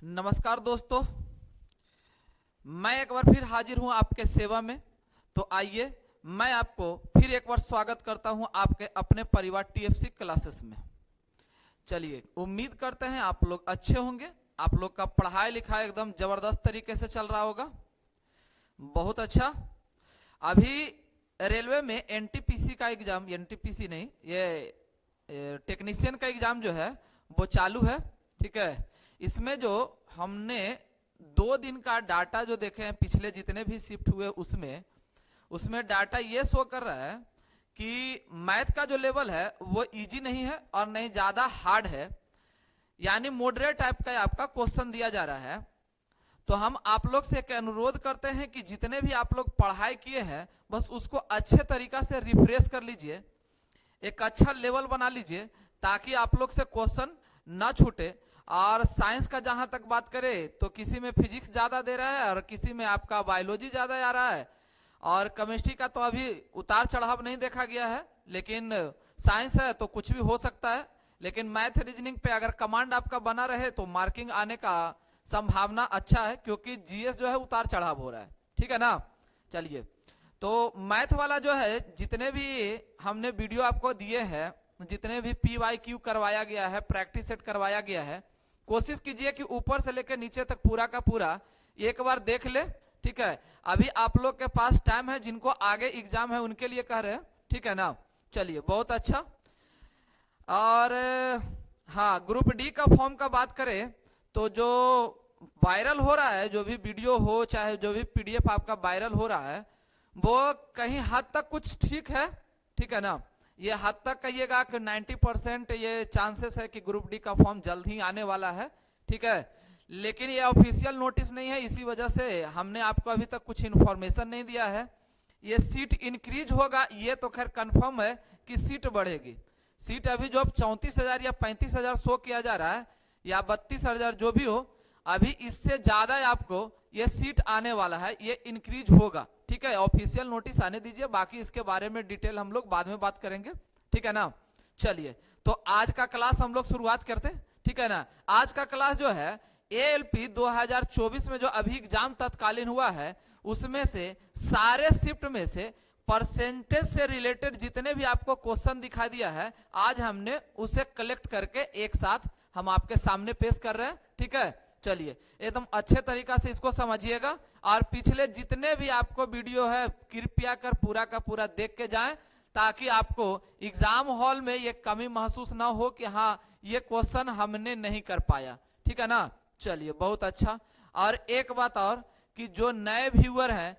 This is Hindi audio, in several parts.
नमस्कार दोस्तों, मैं एक बार फिर हाजिर हूं आपके सेवा में। तो आइए मैं आपको फिर एक बार स्वागत करता हूं आपके अपने परिवार टीएफसी क्लासेस में। चलिए, उम्मीद करते हैं आप लोग अच्छे होंगे। आप लोग का पढ़ाई लिखाई एकदम जबरदस्त तरीके से चल रहा होगा। बहुत अच्छा। अभी रेलवे में एनटीपीसी का एग्जाम, एनटीपीसी नहीं, ये टेक्नीशियन का एग्जाम जो है वो चालू है। ठीक है, इसमें जो हमने 2 दिन का डाटा जो देखे हैं, पिछले जितने भी शिफ्ट हुए उसमें डाटा ये शो कर रहा है कि मैथ का जो लेवल है वो इजी नहीं है और नहीं ज्यादा हार्ड है, यानी मॉडरेट टाइप का आपका क्वेश्चन दिया जा रहा है। तो हम आप लोग से एक अनुरोध करते हैं कि जितने भी आप लोग पढ़ाई किए हैं बस उसको अच्छे तरीका से रिफ्रेश कर लीजिए, एक अच्छा लेवल बना लीजिए ताकि आप लोग से क्वेश्चन ना छूटे। और साइंस का जहां तक बात करें तो किसी में फिजिक्स ज्यादा दे रहा है और किसी में आपका बायोलॉजी ज्यादा आ रहा है, और केमिस्ट्री का तो अभी उतार चढ़ाव नहीं देखा गया है, लेकिन साइंस है तो कुछ भी हो सकता है। लेकिन मैथ रीजनिंग पे अगर कमांड आपका बना रहे तो मार्किंग आने का संभावना अच्छा है, क्योंकि जीएस जो है उतार चढ़ाव हो रहा है। ठीक है ना। चलिए, तो मैथ वाला जो है जितने भी हमने वीडियो आपको दिए हैं, जितने भी PYQ करवाया गया है, प्रैक्टिस सेट करवाया गया है, कोशिश कीजिए कि ऊपर से लेकर नीचे तक पूरा का पूरा एक बार देख ले। ठीक है, अभी आप लोग के पास टाइम है, जिनको आगे एग्जाम है उनके लिए कह रहे हैं। ठीक है ना। चलिए, बहुत अच्छा। और हाँ, ग्रुप डी का फॉर्म का बात करें तो जो वायरल हो रहा है, जो भी वीडियो हो चाहे जो भी PDF आपका वायरल हो रहा है, वो कहीं हद तक कुछ ठीक है। ठीक है ना। ये हद तक कहिएगा कि 90% ये चांसेस है कि ग्रुप डी का फॉर्म जल्द ही आने वाला है। ठीक है, लेकिन ये ऑफिशियल नोटिस नहीं है, इसी वजह से हमने आपको अभी तक कुछ इन्फॉर्मेशन नहीं दिया है। ये सीट इंक्रीज होगा, ये तो खैर कंफर्म है कि सीट बढ़ेगी। सीट अभी जो 34,000 या 35,000 शो किया जा रहा है, या 32,000 जो भी हो, अभी इससे ज्यादा आपको ये सीट आने वाला है, ये इंक्रीज होगा। ठीक है, ऑफिशियल नोटिस आने दीजिए, बाकी इसके बारे में डिटेल हम लोग बाद में बात करेंगे। ठीक है ना। चलिए, तो आज का क्लास हम लोग शुरुआत करते हैं। ठीक है ना। आज का क्लास जो है ALP 2024 में जो अभी एग्जाम तत्कालीन हुआ है, उसमें से सारे शिफ्ट में से परसेंटेज से रिलेटेड जितने भी आपको क्वेश्चन दिखा दिया है, आज हमने उसे कलेक्ट करके एक साथ हम आपके सामने पेश कर रहे हैं। ठीक है, चलिए एकदम अच्छे तरीका से इसको समझिएगा, और पिछले जितने भी आपको वीडियो है कृपया कर पूरा का पूरा देख के जाएं, ताकि आपको एग्जाम हॉल में ये कमी महसूस ना हो कि हाँ ये क्वेश्चन हमने नहीं कर पाया। ठीक है ना। चलिए, बहुत अच्छा। और एक बात और कि जो नए व्यूअर हैं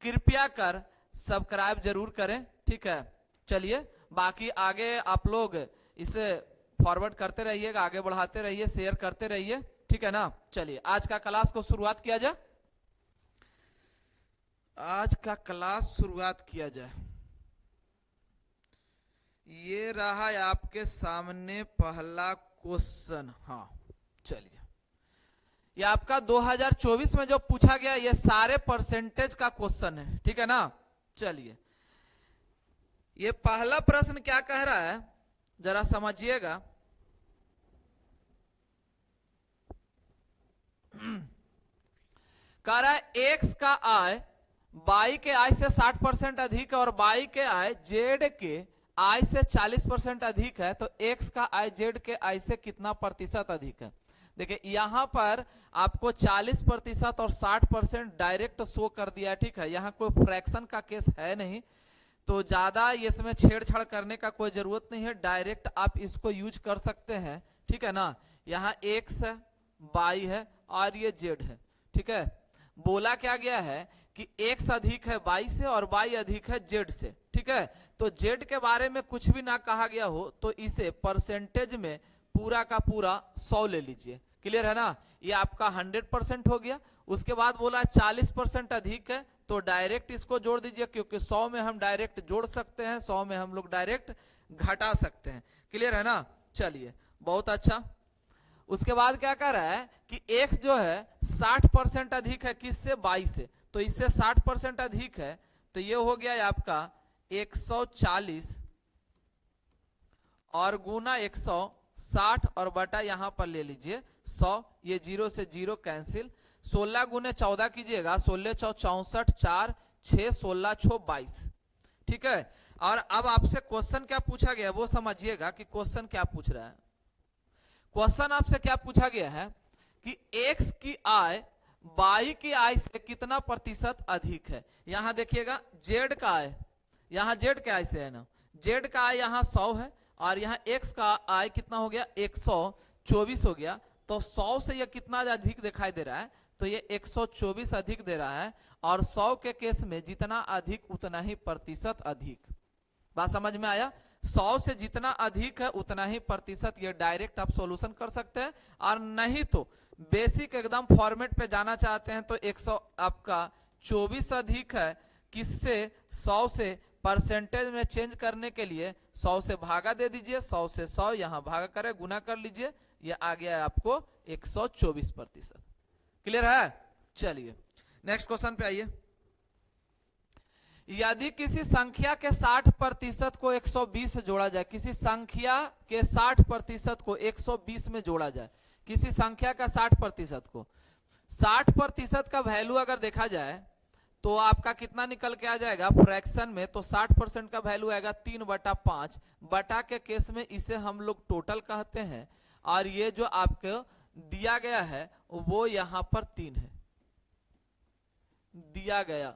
कृपया कर सब्सक्राइब जरूर करें। ठीक है, चलिए बाकी आगे आप लोग इसे फॉरवर्ड करते रहिएगा, आगे बढ़ाते रहिए, शेयर करते रहिए। ठीक है ना। चलिए, आज का क्लास को शुरुआत किया जाए। आज का क्लास शुरुआत किया जाए। ये रहा आपके सामने पहला क्वेश्चन। हाँ, चलिए, ये आपका 2024 में जो पूछा गया, ये सारे परसेंटेज का क्वेश्चन है। ठीक है ना। चलिए, ये पहला प्रश्न क्या कह रहा है जरा समझिएगा। कह रहा है X का आय Y के आय से 60% अधिक है और Y के आय Z के आय से 40% अधिक है, तो X का आय Z के आय से कितना प्रतिशत अधिक है। देखिए, यहां पर आपको 40% और 60% डायरेक्ट शो कर दिया है। ठीक है, यहां कोई फ्रैक्शन का केस है नहीं, तो ज्यादा इसमें छेड़छाड़ करने का कोई जरूरत नहीं है, डायरेक्ट आप इसको यूज कर सकते हैं। ठीक है ना। यहाँ X है, Y है और ये Z है। ठीक है, बोला क्या गया है कि X अधिक है Y से और Y अधिक है Z से। ठीक है, तो Z के बारे में कुछ भी ना कहा गया हो तो इसे परसेंटेज में पूरा का पूरा 100 ले लीजिए। क्लियर है ना। ये आपका 100% हो गया। उसके बाद बोला 40% अधिक है, तो डायरेक्ट इसको जोड़ दीजिए, क्योंकि 100 में हम डायरेक्ट जोड़ सकते हैं, 100 में हम लोग डायरेक्ट घटा सकते हैं। क्लियर है ना। चलिए, बहुत अच्छा। उसके बाद क्या कह रहा है कि X जो है 60% अधिक है, किससे, Y से, तो इससे 60% अधिक है, तो ये हो गया आपका 140 और गुना 100 60 और बटा यहां पर ले लीजिए 100, ये 0 से 0 कैंसिल, 16 गुने 14 कीजिएगा, 16 चौ 64, 4 6 16 6 22। ठीक है, और अब आपसे क्वेश्चन क्या पूछा गया वो समझिएगा कि क्वेश्चन क्या पूछ रहा है। क्वेश्चन आपसे क्या पूछा गया है कि x की आय y की आय से कितना प्रतिशत अधिक है। यहां देखिएगा z का आय, यहां z के आय से है ना, z का आय यहां 100 है और यहां x का आय कितना हो गया 124 हो गया, तो 100 से यह कितना अधिक दिखाई दे रहा है, तो ये 124 अधिक दे रहा है, और 100 के केस में जितना अधिक उतना ही प्रतिशत अधिक। बात समझ में आया, 100 से जितना अधिक है उतना ही प्रतिशत, ये डायरेक्ट आप सॉल्यूशन कर सकते हैं, और नहीं तो बेसिक एकदम फॉर्मेट पे जाना चाहते हैं तो 100 आपका 24 अधिक है, किससे 100 से परसेंटेज में चेंज करने के लिए 100 से भागा दे दीजिए, 100 से 100 यहां भागा करे गुना कर लीजिए, ये आ गया है आपको 124%। क्लियर है। चलिए नेक्स्ट क्वेश्चन पे आइए। यदि किसी संख्या के 60% को 120 से जोड़ा जाए, किसी संख्या के 60% को 120 में जोड़ा जाए, किसी संख्या का 60% को 60% का वैल्यू अगर देखा जाए तो आपका कितना निकल के आ जाएगा फ्रैक्शन में, तो 60% का वैल्यू आएगा 3/5, बटा के केस में इसे हम लोग टोटल कहते हैं, और ये जो आपको दिया गया है वो यहां पर 3 है दिया गया।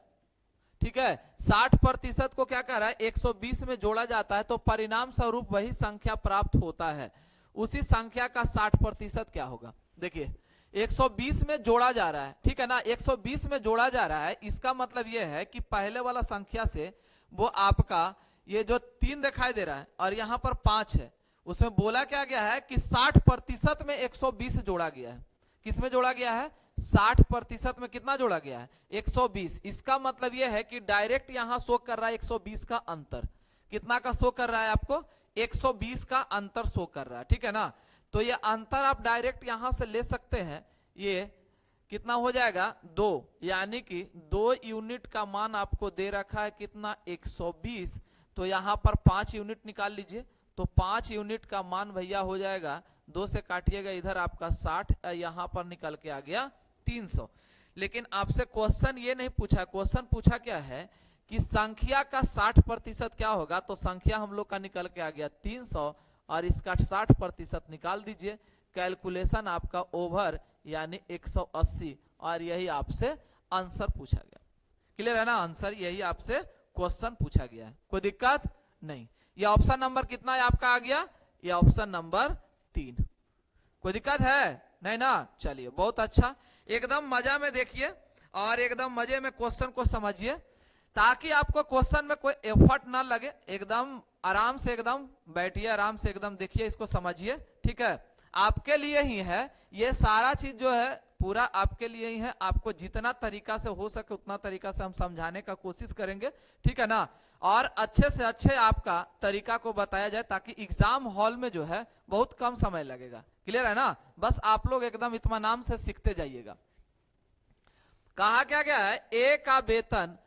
ठीक है, 60% को क्या कह रहा है 120 में जोड़ा जाता है तो परिणाम स्वरूप वही संख्या प्राप्त होता है, उसी संख्या का 60% क्या होगा। देखिए 120 में जोड़ा जा रहा है, ठीक है ना, 120 में जोड़ा जा रहा है, इसका मतलब यह है कि पहले वाला संख्या से वो आपका ये जो 3 दिखाई दे रहा है और यहां पर 5 है, उसमें बोला क्या गया है कि 60% में 120 जोड़ा गया है। किसमें जोड़ा गया है 60% में कितना जोड़ा गया है 120। इसका मतलब यह है कि डायरेक्ट यहां शो कर रहा है 120 का अंतर, कितना का शो कर रहा है आपको 120 का अंतर शो कर रहा है। ठीक है ना, तो ये अंतर आप डायरेक्ट यहां से ले सकते हैं, ये कितना हो जाएगा 2, यानी कि 2 यूनिट का मान आपको दे रखा है कितना 120, तो यहां पर 5 यूनिट निकाल लीजिए, तो 5 यूनिट का मान भैया हो जाएगा 2 से काटिएगा इधर आपका 60, यहां पर निकल के आ गया 300। लेकिन आपसे क्वेश्चन ये नहीं पूछा, क्वेश्चन पूछा क्या है कि संख्या का 60% क्या होगा, तो संख्या हम लोग का निकल के आ गया 300 और इसका 60% निकाल दीजिए, कैलकुलेशन आपका ओवर यानी 180, और यही आपसे आंसर पूछा गया। क्लियर है ना, आंसर यही आपसे क्वेश्चन पूछा गया है, कोई दिक्कत नहीं। ये ऑप्शन नंबर कितना है आपका आ गया, ये ऑप्शन नंबर 3। कोई दिक्कत है नहीं ना। चलिए बहुत अच्छा, एकदम मजा में देखिए और एकदम मजे में क्वेश्चन को समझिए, ताकि आपको क्वेश्चन में कोई एफर्ट ना लगे, एकदम आराम से एकदम बैठिए, आराम से एकदम देखिए, इसको समझिए। ठीक है, आपके लिए ही है ये सारा चीज जो है, पूरा आपके लिए ही है, आपको जितना तरीका से हो सके उतना तरीका से हम समझाने का कोशिश करेंगे। ठीक है ना, और अच्छे से अच्छे आपका तरीका को बताया जाए ताकि एग्जाम हॉल में जो है बहुत कम समय लगेगा। क्लियर है ना, बस आप लोग एकदम इत्मीनान से सीखते जाइएगा। कहा क्या गया है ए का वेतन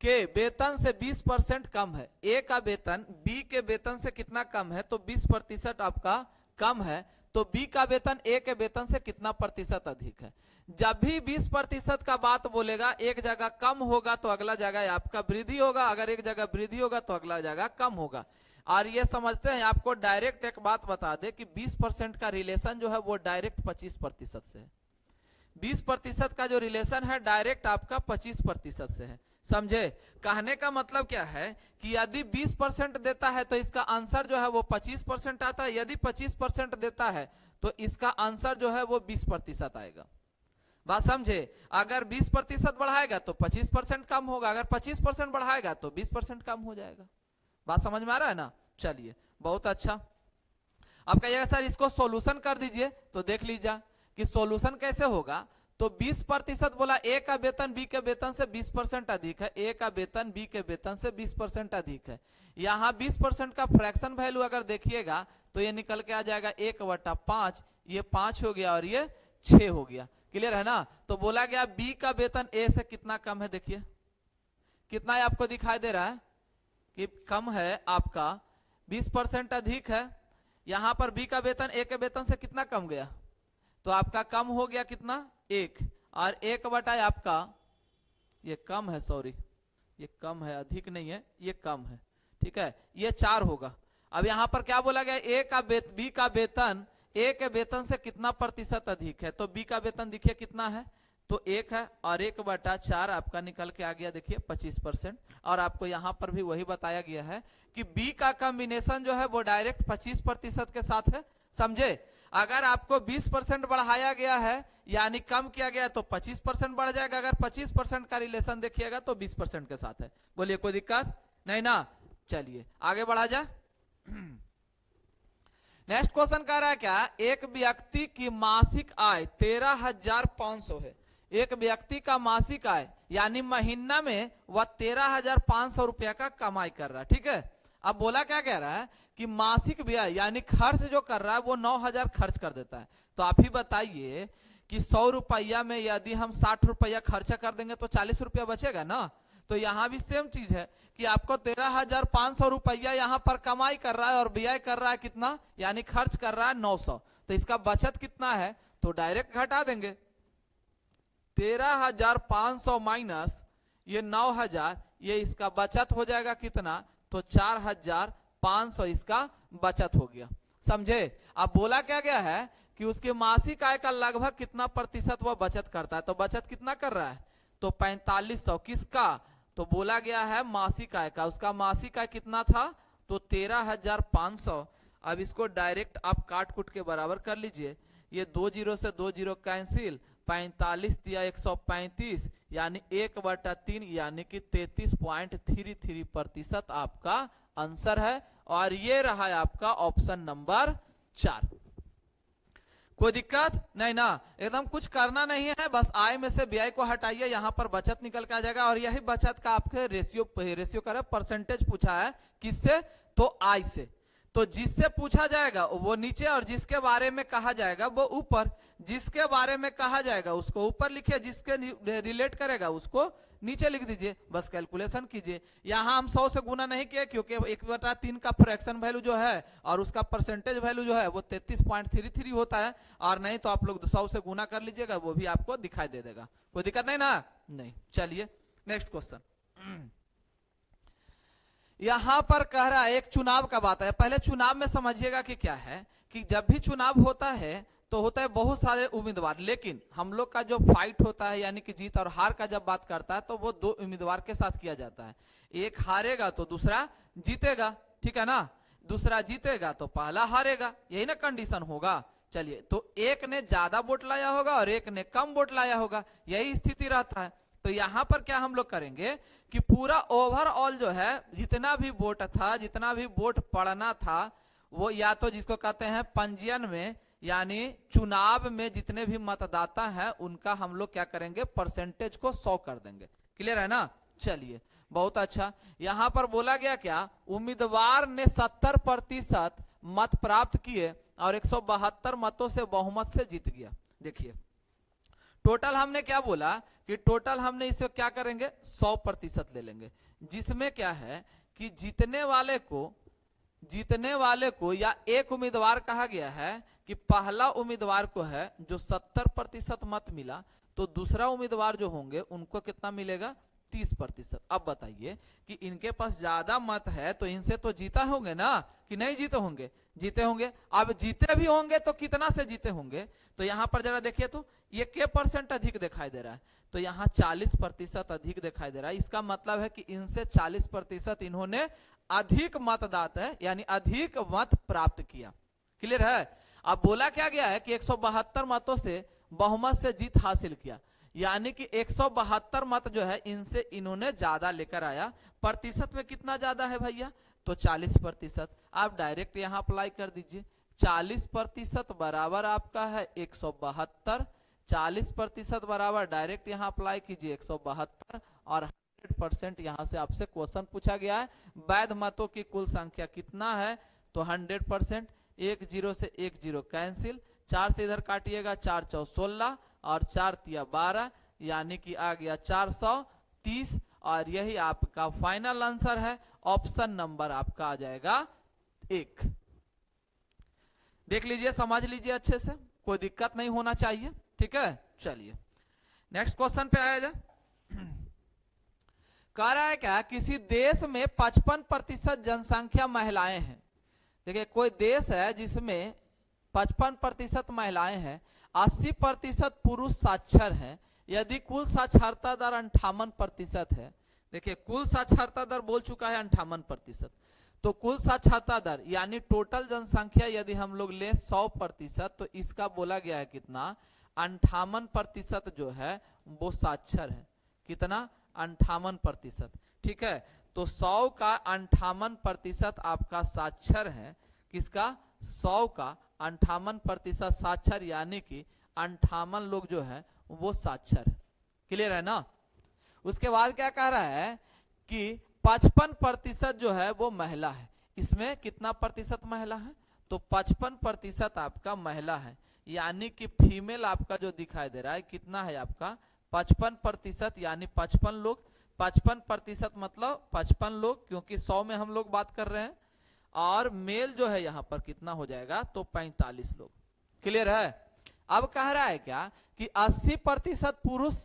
के वेतन से 20% कम है, ए का वेतन बी के वेतन से कितना कम है, तो 20% आपका कम है, तो बी का वेतन ए के वेतन से कितना प्रतिशत अधिक है। जब भी 20% का बात बोलेगा, एक जगह कम होगा तो अगला जगह आपका वृद्धि होगा, अगर एक जगह वृद्धि होगा तो अगला जगह कम होगा। और ये समझते हैं, आपको डायरेक्ट एक बात बता दे कि 20% का रिलेशन जो है वो डायरेक्ट 25% से है। 20% का जो रिलेशन है डायरेक्ट आपका 25% से है, समझे। कहने का मतलब क्या है कि यदि 20% देता है तो इसका आंसर जो है वो 25% आता है, यदि 25% देता है तो इसका आंसर जो है वो 20% आएगा। बात समझे, अगर 20% बढ़ाएगा तो 25% कम होगा, अगर 25% बढ़ाएगा तो 20% कम हो जाएगा। बात समझ में आ रहा है ना। चलिए बहुत अच्छा, आप कहिएगा सर इसको सॉल्यूशन कर दीजिए, तो देख लीजिए कि सॉल्यूशन कैसे होगा। तो 20% बोला ए का वेतन बी के वेतन से 20% अधिक है, ए का वेतन बी के वेतन से 20% अधिक है। यहाँ 20% का फ्रैक्शन वैल्यू अगर देखिएगा तो ये निकल के आ जाएगा 1/5, ये 5 हो गया और ये 6 हो गया। क्लियर है ना, तो बोला गया बी का वेतन ए से कितना कम है, देखिए कितना है आपको दिखाई दे रहा है कि कम है आपका 20% अधिक है, यहां पर बी का वेतन ए के वेतन से कितना कम गया, तो आपका कम हो गया कितना 1, और 1 आपका ये कम है, सॉरी ये कम है, अधिक नहीं है, ये कम है, ठीक है, ये 4 होगा। अब यहां पर क्या बोला गया, बी का वेतन ए के वेतन से कितना प्रतिशत अधिक है, तो बी का वेतन देखिए कितना है, तो 1 है, और 1/4 आपका निकल के आ गया देखिए 25%। और आपको यहां पर भी वही बताया गया है कि बी का कॉम्बिनेशन जो है वो डायरेक्ट 25% के साथ है, समझे। अगर आपको 20% बढ़ाया गया है यानी कम किया गया तो 25% बढ़ जाएगा, अगर 25% का रिलेशन देखिएगा तो 20% के साथ है। बोलिए कोई दिक्कत नहीं ना। चलिए आगे बढ़ा जाए। नेक्स्ट क्वेश्चन कह रहा है क्या, एक व्यक्ति की मासिक आय 13,500 है। एक व्यक्ति का मासिक आय यानी महीना में वह 13,500 रुपया का कमाई कर रहा है, ठीक है। अब बोला क्या कह रहा है कि मासिक व्यय यानी खर्च जो कर रहा है वो 9,000 खर्च कर देता है। तो आप ही बताइए कि 100 रुपया में यदि हम 60 रुपया खर्चा कर देंगे तो 40 रुपया बचेगा ना। तो यहां भी सेम चीज है कि आपको 13,500 रुपया यहां पर कमाई कर रहा है और व्यय कर रहा है कितना, यानी खर्च कर रहा है 900। तो इसका बचत कितना है, तो डायरेक्ट घटा देंगे 13,500 माइनस ये 9,000, ये इसका बचत हो जाएगा कितना, तो 4,500 इसका बचत हो गया, समझे। अब बोला क्या गया है कि उसके मासिक आय का लगभग कितना प्रतिशत वह बचत करता है, तो बचत कितना कर रहा है, तो 4500 किसका, तो बोला गया है मासिक आय का। उसका मासिक आय कितना था, तो 13,500। अब इसको डायरेक्ट आप काट कुट के बराबर कर लीजिए, ये 2 जीरो से 2 जीरो कैंसिल, 45 दिया 135 यानी 1/3 यानी कि 33.33% आपका आंसर है। और ये रहा है आपका ऑप्शन नंबर 4। कोई दिक्कत नहीं ना, एकदम कुछ करना नहीं है, बस आय में से व्यय को हटाइए, यहां पर बचत निकल के आ जाएगा। और यही बचत का आपके रेशियो का परसेंटेज पूछा है, किससे, तो आय से। तो जिससे पूछा जाएगा वो नीचे और जिसके बारे में कहा जाएगा वो ऊपर। जिसके बारे में कहा जाएगा उसको ऊपर लिखिए, जिसके रिलेट करेगा उसको नीचे लिख दीजिए, बस कैलकुलेशन कीजिए। यहां हम 100 से गुना नहीं किए क्योंकि 1/3 का फ्रैक्शन वैल्यू जो है और उसका परसेंटेज वैल्यू जो है वो 33.33 होता है। और नहीं तो आप लोग 100 से गुना कर लीजिएगा, वो भी आपको दिखाई दे देगा। कोई दिक्कत नहीं ना, नहीं। चलिए नेक्स्ट क्वेश्चन। यहां पर कह रहा है एक चुनाव का बात है। पहले चुनाव में समझिएगा कि क्या है कि जब भी चुनाव होता है तो होता है बहुत सारे उम्मीदवार, लेकिन हम लोग का जो फाइट होता है यानी कि जीत और हार का जब बात करता है तो वो 2 उम्मीदवार के साथ किया जाता है। एक हारेगा तो दूसरा जीतेगा, ठीक है ना। दूसरा जीतेगा तो पहला हारेगा, यही ना कंडीशन होगा। चलिए, तो एक ने ज्यादा वोट लाया होगा और एक ने कम वोट लाया होगा, यही स्थिति रहता है। तो यहां पर क्या हम लोग करेंगे कि पूरा ओवरऑल जो है जितना भी वोट था, जितना भी वोट पड़ना था, वो या तो जिसको कहते हैं पंजीयन में यानी चुनाव में जितने भी मतदाता हैं उनका हम लोग क्या करेंगे, परसेंटेज को 100 कर देंगे। क्लियर है ना। चलिए बहुत अच्छा। यहां पर बोला गया क्या, उम्मीदवार ने 70% मत प्राप्त किए और 172 मतों से बहुमत से जीत गया। देखिए टोटल हमने क्या बोला कि टोटल हमने इसे क्या करेंगे 100% ले लेंगे, जिसमें क्या है कि जीतने वाले को या एक उम्मीदवार कहा गया है कि पहला उम्मीदवार को है जो 70% मत मिला, तो दूसरा उम्मीदवार जो होंगे उनको कितना मिलेगा 30%। अब बताइए कि इनके पास ज्यादा मत है तो इनसे तो जीता होंगे ना कि नहीं जीते होंगे, जीते होंगे। अब जीते भी होंगे तो कितना से जीते होंगे, तो यहां पर जरा देखिए तो ये के परसेंट अधिक दिखाई दे रहा है, तो यहाँ 40% अधिक दिखाई दे रहा है। इसका मतलब है कि इनसे 40% इन्होंने अधिक मतदाता है यानी अधिक मत प्राप्त किया। क्लियर है। अब बोला क्या गया है कि 172 मतों से बहुमत से जीत हासिल किया, यानी कि 172 मत जो है इनसे इन्होंने ज्यादा लेकर आया। प्रतिशत में कितना ज्यादा है भैया, तो 40%। आप डायरेक्ट यहां अप्लाई कर दीजिए, 40% बराबर आपका है 172, 40% बराबर डायरेक्ट यहां अप्लाई कीजिए 172 और 100% यहां से आपसे क्वेश्चन पूछा गया है वैध मतों की कुल संख्या कितना है, तो 100%। 1 जीरो से 1 जीरो कैंसिल, 4 से इधर काटिएगा 4 चौ 16 और 4 तिया 12 यानी कि आ गया 430। और यही आपका फाइनल आंसर है, ऑप्शन नंबर आपका आ जाएगा 1। देख लीजिए, समझ लीजिए अच्छे से, कोई दिक्कत नहीं होना चाहिए, ठीक है। चलिए नेक्स्ट क्वेश्चन पे आया जाए। कह रहा है क्या, किसी देश में 55% जनसंख्या महिलाएं हैं। देखिए कोई देश है जिसमें 55% महिलाएं हैं, 80% पुरुष साक्षर हैं, यदि कुल साक्षरता दर 58% है। देखिए कुल साक्षरता दर बोल चुका है 58%, तो कुल साक्षरता दर यानी टोटल जनसंख्या यदि हम लोग ले 100%, तो इसका बोला गया है कितना, 58% जो है वो साक्षर है। कितना, 58%, ठीक है। तो 100 का 58% आपका साक्षर है। किसका, 100 का 58% साक्षर, यानी कि 58 लोग जो है वो साक्षर है। क्लियर है ना। उसके बाद क्या कह रहा है कि 55% जो है वो महिला है। इसमें कितना प्रतिशत महिला है, तो 55% आपका महिला है, यानी कि फीमेल आपका जो दिखाई दे रहा है कितना है आपका 55%, यानी 55 लोग। 55% मतलब 55 लोग, क्योंकि 100 में हम लोग बात कर रहे हैं, और मेल जो है यहां पर कितना हो जाएगा, तो 45 लोग। क्लियर है। अब कह रहा है क्या कि 80% पुरुष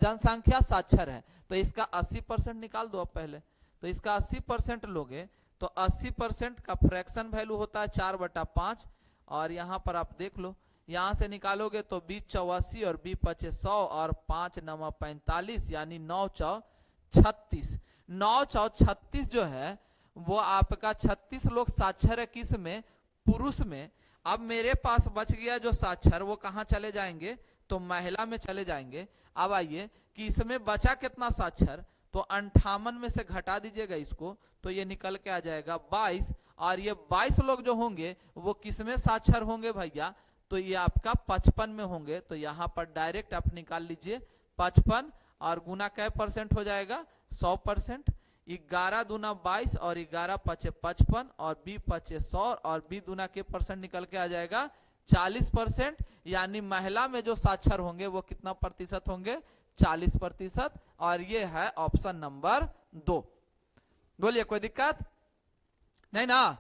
जनसंख्या साक्षर है, तो इसका 80% निकाल दो अब पहले। तो इसका 80% लोगे तो 80% का फ्रैक्शन वैल्यू होता है 4/5, और यहां पर आप देख लो, यहां से निकालोगे तो 20 84 और 20 25 100 और 5 9 45, यानी 9 4 36। 9 4 36 जो है वो आपका 36 लोग साक्षर है। किस में, पुरुष में। अब मेरे पास बच गया जो साक्षर, वो कहां चले जाएंगे, तो महिला में चले जाएंगे। अब आइए कि इसमें बचा कितना साक्षर, तो 58 में से घटा दीजिएगा इसको, तो ये निकल के आ जाएगा 22, और ये 22 लोग जो होंगे वो किसमें साक्षर होंगे भैया, तो ये आपका 55 में होंगे। तो यहां पर डायरेक्ट आप निकाल लीजिए 55, और गुना कै परसेंट हो जाएगा, 100%। 11 दूना 22 और 11 5 55 और 20 5 100 और 20 दूना के परसेंट निकल के आ जाएगा 40%, यानी महिला में जो साक्षर होंगे वो कितना प्रतिशत होंगे, 40%। और ये है ऑप्शन नंबर 2। बोलिए कोई दिक्कत नहीं ना।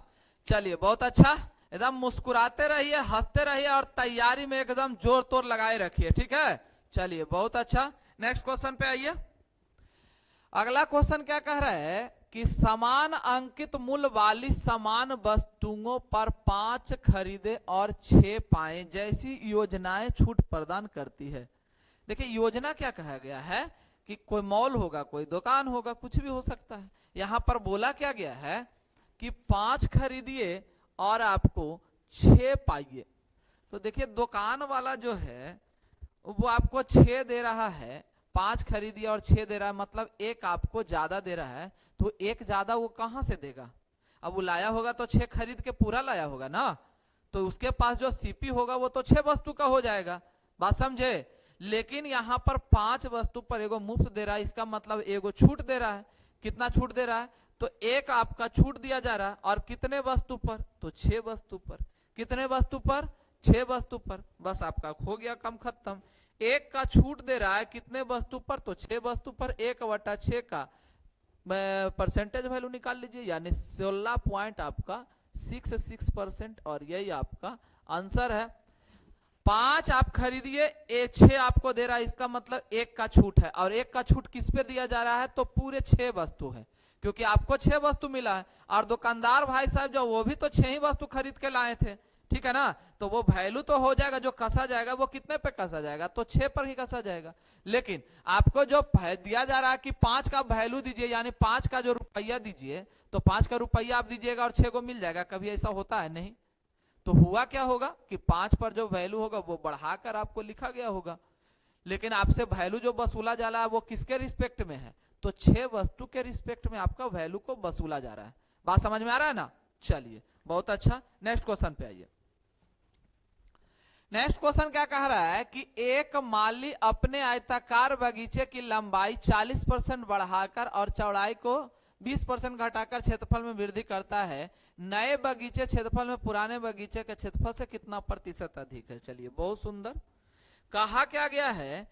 चलिए बहुत अच्छा, एकदम मुस्कुराते रहिए, हंसते रहिए, और तैयारी में एकदम जोर तोर लगाए रखिए, ठीक है। चलिए बहुत अच्छा, नेक्स्ट क्वेश्चन पे आइए। अगला क्वेश्चन क्या कह रहा है कि समान अंकित मूल्य वाली समान वस्तुओं पर 5 खरीदे और 6 पाए जैसी योजनाएं छूट प्रदान करती है। देखिए योजना क्या कहा गया है कि कोई मॉल होगा, कोई दुकान होगा, कुछ भी हो सकता है। यहां पर बोला क्या गया है कि 5 खरीदिए और आपको 6 पाइए। तो देखिए दुकान वाला जो है वो आपको 6 दे रहा है, 5 खरीदिए और 6 दे रहा है, मतलब एक आपको ज्यादा दे रहा है। तो एक ज्यादा वो कहां से देगा, अब वो लाया होगा तो 6 खरीद के पूरा लाया होगा ना, तो उसके पास जो सीपी होगा वो तो 6 वस्तु का हो जाएगा। बात समझे। लेकिन यहां पर 5 वस्तु पर एगो मुफ्त दे रहा है, इसका मतलब एगो छूट दे रहा है। कितना छूट दे रहा है, तो एक आपका छूट दिया जा रहा है, और कितने वस्तु पर, तो 6 वस्तु पर। कितने वस्तु पर, 6 वस्तु पर। बस आपका हो गया काम खत्म। एक का छूट दे रहा है कितने वस्तु पर, तो 6 वस्तु पर। 1/6 का परसेंटेज वैल्यू निकाल लीजिए, यानी 16 पॉइंट आपका 66%, और यही आपका आंसर है। 5 आप खरीदिए, 6 आपको दे रहा है, इसका मतलब एक का छूट है, और एक का छूट किस पे दिया जा रहा है, तो पूरे 6 वस्तु है, क्योंकि आपको 6 वस्तु मिला है, और दुकानदार भाई साहब जो वो भी तो 6 ही वस्तु खरीद के लाए थे, ठीक है ना। तो वो वैल्यू तो हो जाएगा, जो कसा जाएगा वो कितने पे कसा जाएगा, तो 6 पर ही कसा जाएगा। लेकिन आपको जो दिया जा रहा है कि 5 का वैल्यू दीजिए, यानी 5 का जो रुपया दीजिए, तो 5 का रुपया आप दीजिएगा और 6 को मिल जाएगा। कभी ऐसा होता है नहीं। तो हुआ क्या होगा कि 5 पर जो वैल्यू होगा वो बढ़ाकर आपको लिखा गया होगा, लेकिन आपसे वैल्यू जो वसूला जा रहा है वो किसके रिस्पेक्ट में है, तो 6 वस्तु के रिस्पेक्ट में आपका वैल्यू को वसूला जा रहा है। बात समझ में आ रहा है ना। चलिए बहुत अच्छा, नेक्स्ट क्वेश्चन पे आइए। नेक्स्ट क्वेश्चन क्या कह रहा है कि एक माली अपने आयताकार बगीचे की लंबाई 40% बढ़ाकर और चौड़ाई को 20% घटाकर क्षेत्रफल में वृद्धि करता है। नए बगीचे क्षेत्रफल में पुराने बगीचे के क्षेत्रफल से कितना प्रतिशत अधिक है। चलिए बहुत सुंदर, कहा क्या गया है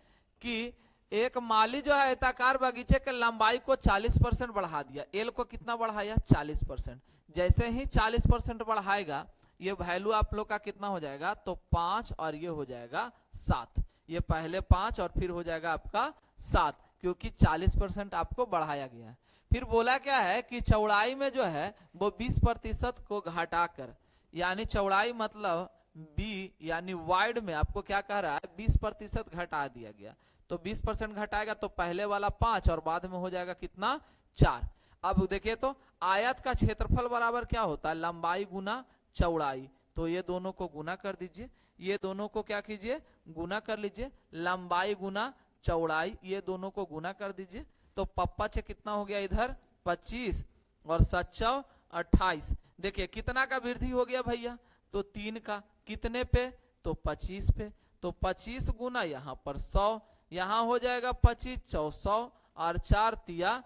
कि एक माली जो है आयताकार बगीचे के लंबाई को 40% बढ़ा दिया। एल को कितना बढ़ाया, 40%। जैसे ही 40% बढ़ाएगा, ये वैल्यू आप लोग का कितना हो जाएगा, तो 5 और ये हो जाएगा 7। ये पहले 5 और फिर हो जाएगा आपका 7, क्योंकि 40% आपको बढ़ाया गया है। फिर बोला क्या है कि चौड़ाई में जो है वो 20% को घटाकर, यानी चौड़ाई मतलब बी यानी वाइड में आपको क्या कह रहा है, 20% घटा दिया गया। तो 20% घटाएगा तो पहले वाला 5 और बाद में हो जाएगा कितना, 4। अब देखिए तो आयत का क्षेत्रफल बराबर क्या होता है, लंबाई गुना चौड़ाई। तो ये दोनों को गुना कर दीजिए, ये दोनों को क्या कीजिए, गुना कर लीजिए, लंबाई गुना चौड़ाई, ये दोनों को गुना कर दीजिए। तो पप्पा से कितना हो गया इधर 25 और 7 28। देखिए कितना का वृद्धि हो गया भैया, तो 3 का, कितने पे, तो 25 पे। तो 25 गुना यहाँ पर 100, यहाँ हो जाएगा 25 400 और 4 तिया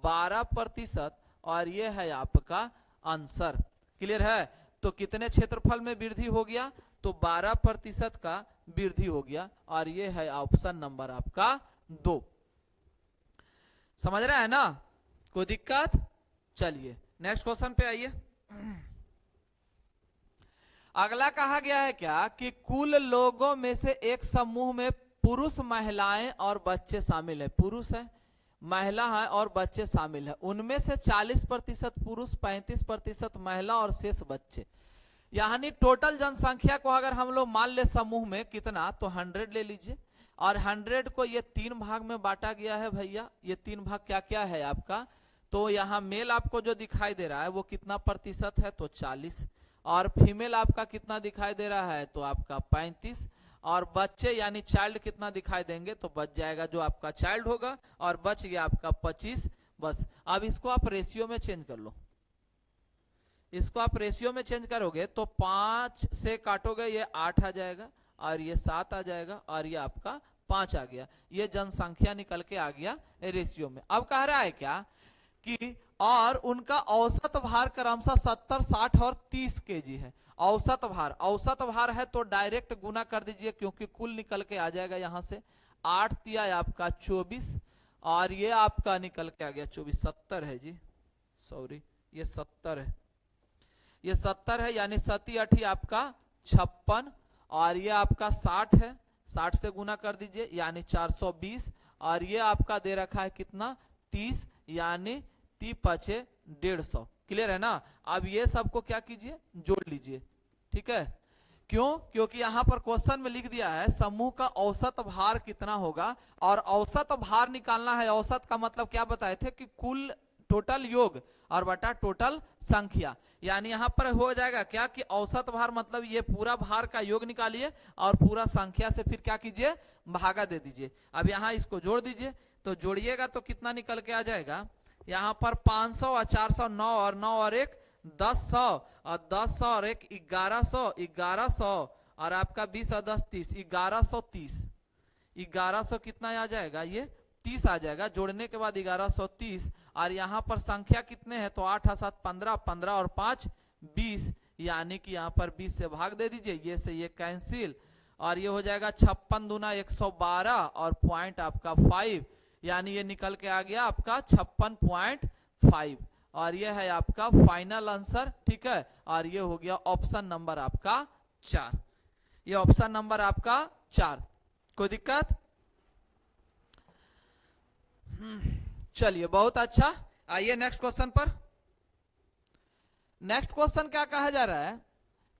12%, और ये है आपका आंसर। क्लियर है। तो कितने क्षेत्रफल में वृद्धि हो गया, तो 12% का वृद्धि हो गया, और ये है ऑप्शन नंबर आपका 2। समझ रहे हैं ना, कोई दिक्कत। चलिए नेक्स्ट क्वेश्चन पे आइए। अगला कहा गया है क्या कि कुल लोगों में से एक समूह में पुरुष, महिलाएं और बच्चे शामिल है। पुरुष है, महिला है और बच्चे शामिल है। उनमें से 40% पुरुष, 35% महिला और शेष बच्चे। यानी टोटल जनसंख्या को अगर हम लोग मान ले समूह में कितना, तो 100 ले लीजिए। और 100 को ये 3 भाग में बांटा गया है भैया। ये 3 भाग क्या क्या है आपका, तो यहाँ मेल आपको जो दिखाई दे रहा है वो कितना प्रतिशत है, तो 40। और फीमेल आपका कितना दिखाई दे रहा है, तो आपका 35। और बच्चे यानी चाइल्ड कितना दिखाई देंगे, तो बच जाएगा जो आपका चाइल्ड होगा, और बच गया आपका 25। बस अब इसको आप रेशियो में चेंज कर लो। इसको आप रेशियो में चेंज करोगे तो 5 से काटोगे ये 8 आ जाएगा, और ये 7 आ जाएगा, और ये आपका 5 आ गया। ये जनसंख्या निकल के आ गया रेशियो में। अब कह रहा है क्या कि और उनका औसत भार क्रमशः 70, 60 और 30 केजी है। औसत भार है तो डायरेक्ट गुना कर दीजिए, क्योंकि कुल निकल के आ जाएगा यहाँ से। 8 तिया आपका 24, और ये आपका निकल के आ गया 24, 70 है जी, सॉरी ये 70 है, ये 70 है, यानी 7 8 आपका 56, और ये आपका 60 है, 60 से गुना कर दीजिए यानी 420, और ये आपका दे रखा है कितना 30, यानी 30 5 150। क्लियर है ना। अब ये सबको क्या कीजिए, जोड़ लीजिए। ठीक है, क्यों, क्योंकि यहां पर क्वेश्चन में लिख दिया है समूह का औसत भार कितना होगा, और औसत भार निकालना है। औसत का मतलब क्या बताए थे कि कुल टोटल योग और बटा टोटल संख्या। यानी यहां पर हो जाएगा क्या कि औसत भार मतलब ये पूरा भार का योग निकालिए, और पूरा संख्या से फिर क्या कीजिए, भागा दे दीजिए। अब यहाँ इसको जोड़ दीजिए, तो जोड़िएगा तो कितना निकल के आ जाएगा, यहाँ पर 500 और 400 9 और 9 और 1 1000 और 10 और 1 1100, 1100 और आपका 20 और 10 30, 1130। 1100 कितना आ जाएगा, ये 30 आ जाएगा। जोड़ने के बाद 1130, और यहाँ पर संख्या कितने हैं, तो 8 7 15, 15 और 5 20, यानी कि यहाँ पर 20 से भाग दे दीजिए, ये से ये कैंसिल, और ये हो जाएगा 56 दूना 112 और पॉइंट आपका 5, यानी ये निकल के आ गया आपका 56.5, और ये है आपका फाइनल आंसर। ठीक है, और ये हो गया ऑप्शन नंबर आपका 4। ये ऑप्शन नंबर आपका 4। कोई दिक्कत। चलिए बहुत अच्छा, आइए नेक्स्ट क्वेश्चन पर। नेक्स्ट क्वेश्चन क्या कहा जा रहा है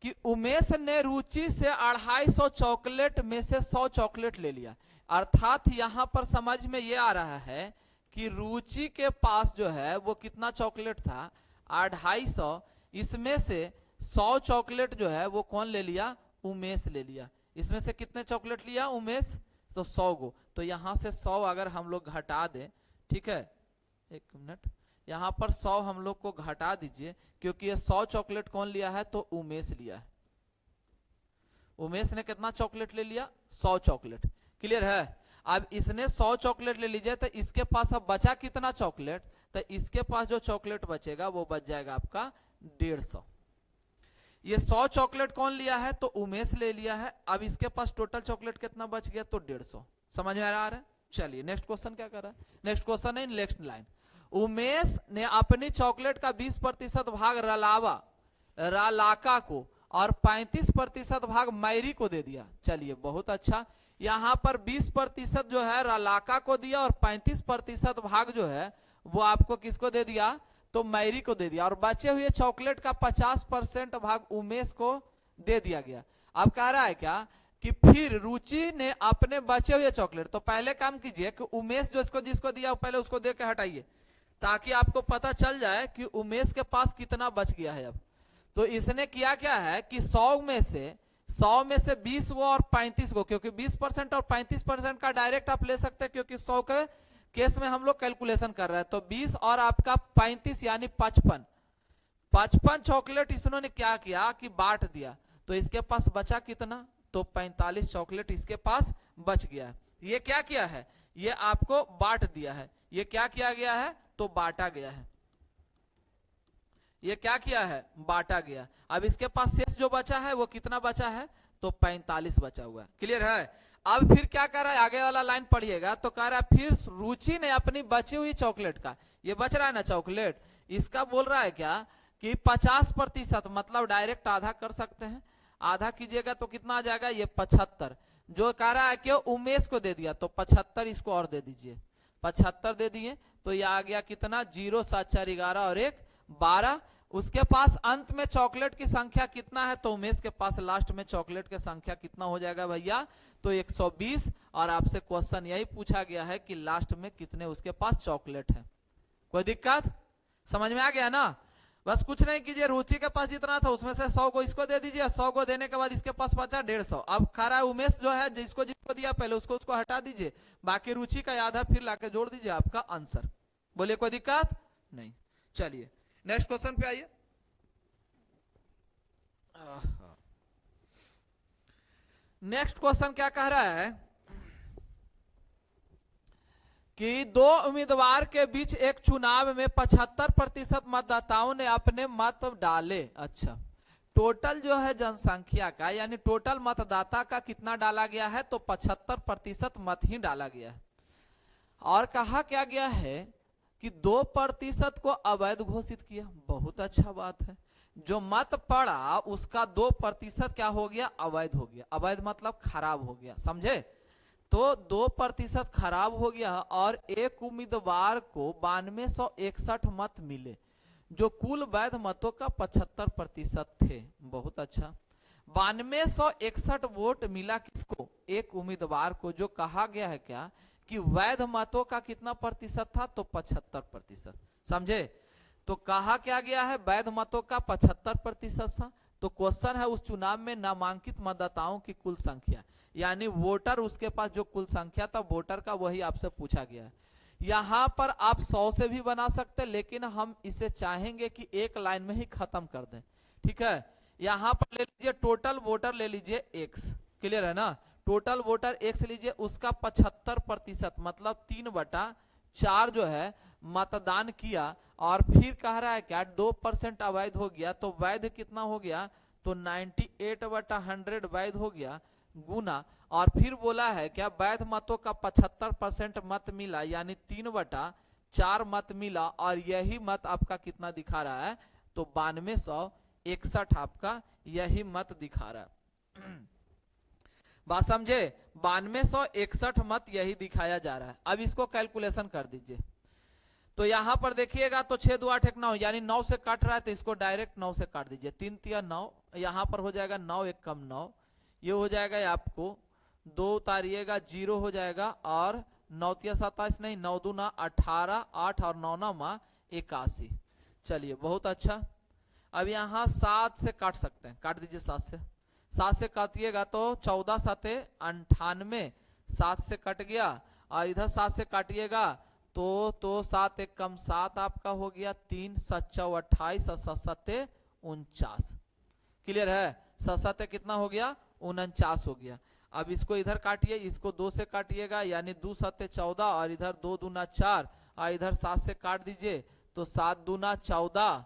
कि उमेश ने रुचि से 250 चॉकलेट में से 100 चॉकलेट ले लिया। अर्थात यहां पर समझ में ये आ रहा है कि रुचि के पास जो है वो कितना चॉकलेट था, 250। इसमें से 100 चॉकलेट जो है वो कौन ले लिया, उमेश ले लिया। इसमें से कितने चॉकलेट लिया उमेश, तो 100 गो। तो यहां से 100 अगर हम लोग घटा दें, ठीक है, एक मिनट, यहां पर 100 हम लोग को घटा दीजिए, क्योंकि ये 100 चॉकलेट कौन लिया है, तो उमेश लिया है। उमेश ने कितना चॉकलेट ले लिया, 100 चॉकलेट। क्लियर है। अब इसने 100 चॉकलेट ले लीजिए, तो इसके पास अब बचा कितना चॉकलेट, तो इसके पास जो चॉकलेट बचेगा वो बच जाएगा आपका 150। ये 100 चॉकलेट कौन लिया है, तो उमेश ले लिया है। अब इसके पास टोटल चॉकलेट कितना बच गया, तो 150। समझ में आ रहा है। चलिए नेक्स्ट क्वेश्चन क्या कर रहा है, नेक्स्ट क्वेश्चन है नेक्स्ट लाइन। उमेश ने अपनी चॉकलेट का 20% भाग रालाका को और 35% भाग मैरी को दे दिया। चलिए बहुत अच्छा। यहाँ पर 20% जो है रलाका को दिया और 35% भाग जो है वो आपको किसको दे दिया, तो मैरी को दे दिया। और बचे हुए चॉकलेट का 50% भाग उमेश को दे दिया गया। अब कह रहा है क्या कि फिर रुचि ने अपने बचे हुए चॉकलेट, तो पहले काम कीजिए कि उमेश जो इसको जिसको दिया पहले उसको दे के हटाइए, ताकि आपको पता चल जाए कि उमेश के पास कितना बच गया है। अब तो इसने किया क्या है कि 100 में से 20 को और 35 को, क्योंकि 20% और 35% का डायरेक्ट आप ले सकते हैं, क्योंकि 100 के केस में हम लोग कैलकुलेशन कर रहे हैं। तो 20 और आपका 35 यानी 55 चॉकलेट इन्होंने क्या किया कि बांट दिया। तो इसके पास बचा कितना, तो 45 चॉकलेट इसके पास बच गया है। ये क्या किया है, ये आपको बांट दिया है। ये क्या किया गया है, तो बांटा गया है। ये क्या किया है, बांटा गया। अब इसके पास शेष जो बचा है वो कितना बचा है, तो 45 बचा हुआ है। क्लियर है। अब फिर क्या कर रहा है, आगे वाला लाइन पढ़िएगा, तो कह रहा है फिर रुचि ने अपनी बची हुई चॉकलेट का, ये बच रहा है ना चॉकलेट, इसका बोल रहा है क्या कि 50%, मतलब डायरेक्ट आधा कर सकते हैं। आधा कीजिएगा तो कितना आ जाएगा, ये 75। जो कह रहा है कि उमेश को दे दिया, तो 75 इसको और दे दीजिए, 75 दे दिए, तो ये आ गया कितना, 0 7 4 11 और 1 12। उसके पास अंत में चॉकलेट की संख्या कितना है, तो उमेश के पास लास्ट में चॉकलेट की संख्या कितना हो जाएगा भैया, तो 120। और आपसे क्वेश्चन यही पूछा गया है कि लास्ट में कितने उसके पास चॉकलेट है। कोई दिक्कत, समझ में आ गया ना। बस कुछ नहीं कीजिए, रुचि के पास जितना था उसमें से 100 को इसको दे दीजिए, 100 को देने के बाद इसके पास बचा 150। अब खा रहा है उमेश जो है, जिसको जिसको दिया पहले उसको हटा दीजिए, बाकी रुचि का आधा फिर लाके जोड़ दीजिए, आपका आंसर। बोलिए कोई दिक्कत नहीं। चलिए नेक्स्ट क्वेश्चन पे आइए। नेक्स्ट क्वेश्चन क्या कह रहा है कि दो उम्मीदवार के बीच एक चुनाव में 75% मतदाताओं ने अपने मत डाले। अच्छा, टोटल जो है जनसंख्या का, यानी टोटल मतदाता का कितना डाला गया है, तो 75% मत ही डाला गया है। और कहा क्या गया है कि 2% को अवैध घोषित किया। बहुत अच्छा बात है। जो मत पड़ा उसका 2% क्या हो गया, अवैध हो गया। अवैध मतलब खराब हो गया, समझे। तो 2% खराब हो गया और एक उम्मीदवार को 9261 मत मिले, जो कुल वैध मतों का 75% थे। बहुत अच्छा। 9261 वोट मिला किसको, एक उम्मीदवार को। जो कहा गया है क्या कि वैध मतों का कितना प्रतिशत था, तो 75%, समझे। तो कहा क्या गया है, वैध मतों का 75% था। तो क्वेश्चन है उस चुनाव में नामांकित मतदाताओं की कुल संख्या, यानी वोटर, उसके पास जो कुल संख्या था वोटर का, वही आपसे पूछा गया है। यहां पर आप 100 से भी बना सकते, लेकिन हम इसे चाहेंगे कि एक लाइन में ही खत्म कर दें। ठीक है, यहां पर ले लीजिए टोटल वोटर, ले लीजिए x। क्लियर है ना। टोटल वोटर x लीजिए, उसका 75%, मतलब 3/4 जो है मतदान किया। और फिर कह रहा है क्या 2% अवैध हो गया, तो वैध कितना हो गया, तो 98/100 वैध हो गया, गुना। और फिर बोला है क्या वैध मतों का 75% मत मिला, यानी 3/4 मत मिला। और यही मत आपका कितना दिखा रहा है, तो 9261 आपका यही मत दिखा रहा है। बात समझे, 9261 मत यही दिखाया जा रहा है। अब इसको कैलकुलेशन कर दीजिए। तो यहां पर देखिएगा तो 6 2 8 1 9, यानी 9 से काट रहा है, तो इसको डायरेक्ट 9 से काट दीजिए। 3 3 9, यहां पर हो जाएगा 9 1 कम 9, ये हो जाएगा आपको 2 उतारिएगा 0 हो जाएगा। और 9 3 27 नहीं, 9 2 18, 8 और 9 9 81। चलिए बहुत अच्छा। अब यहाँ 7 से काट सकते हैं, काट दीजिए 7 से काटिएगा तो 14 7 98, 7 से कट गया। और इधर 7 से काटिएगा तो 7 1 कम 7 आपका हो गया, 3 7 4 28 और 7 7 49। क्लियर है, 7 7 कितना हो गया, 49 हो गया। अब इसको इधर काटिए, इसको 2 से काटिएगा, यानी 2 7 14 और इधर 2 दूना 4 और इधर 7 से काट दीजिए तो 7 दूना 14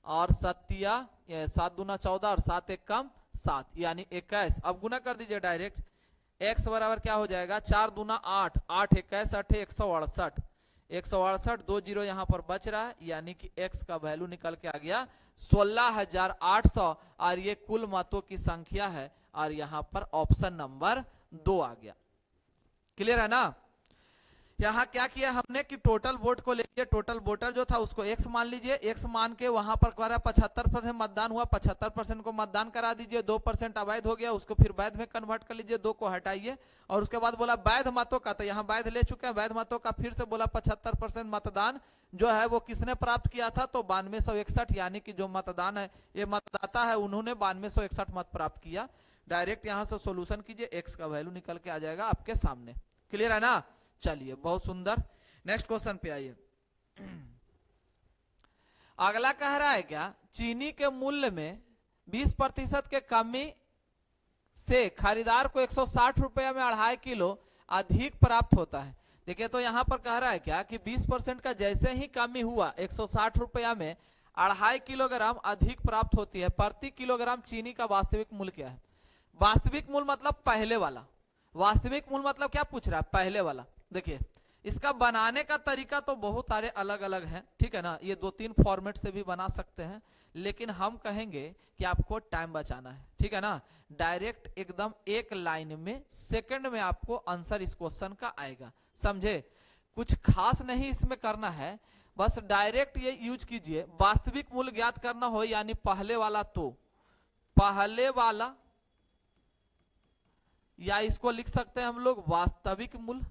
और 7 दूना 14 और 7 1 कम 7, यानी 21। अब गुना कर दीजिए डायरेक्ट। x बराबर क्या हो जाएगा, 4 दूना 8, 8 21 8 168, 168, 2 जीरो यहाँ पर बच रहा है, यानी कि x का वैल्यू निकल के आ गया 16,800 और ये कुल मतों की संख्या है और यहाँ पर ऑप्शन नंबर 2 आ गया। क्लियर है ना। यहाँ क्या किया हमने कि टोटल वोट को लेके टोटल वोटर जो था उसको x मान लीजिए, x मान के वहां पर 75% मतदान हुआ, 75% को मतदान करा दीजिए, 2% अवैध हो गया उसको फिर वैध में कन्वर्ट कर लीजिए, 2 को हटाइए और उसके बाद बोला वैध मतों का, तो यहाँ वैध ले चुके हैं, वैध मतों का फिर से बोला 75% मतदान जो है वो किसने प्राप्त किया था, तो 9261, यानी कि जो मतदान है ये मतदाता है उन्होंने 9261 मत प्राप्त किया। डायरेक्ट यहाँ से सोल्यूशन कीजिए, एक्स का वैल्यू निकल के आ जाएगा आपके सामने। क्लियर है ना। चलिए बहुत सुंदर, नेक्स्ट क्वेश्चन पे आइए। अगला कह रहा है क्या, चीनी के मूल्य में 20% के कमी से खरीदार को 160 रुपया में 2.5 किलो अधिक प्राप्त होता है। देखिए तो यहां पर कह रहा है क्या कि 20% का जैसे ही कमी हुआ 160 रुपया में 2.5 किलोग्राम अधिक प्राप्त होती है। प्रति किलोग्राम चीनी का वास्तविक मूल्य क्या है। वास्तविक मूल्य मतलब पहले वाला, वास्तविक मूल्य मतलब क्या पूछ रहा है, पहले वाला। देखिए इसका बनाने का तरीका तो बहुत सारे अलग अलग हैं, ठीक है ना, ये 2-3 फॉर्मेट से भी बना सकते हैं, लेकिन हम कहेंगे कि आपको टाइम बचाना है, ठीक है ना। डायरेक्ट एकदम एक लाइन में सेकंड में आपको आंसर इस क्वेश्चन का आएगा, समझे। कुछ खास नहीं इसमें करना है, बस डायरेक्ट ये यूज कीजिए। वास्तविक मूल्य ज्ञात करना हो यानी पहले वाला, तो पहले वाला या इसको लिख सकते हैं हम लोग वास्तविक मूल्य,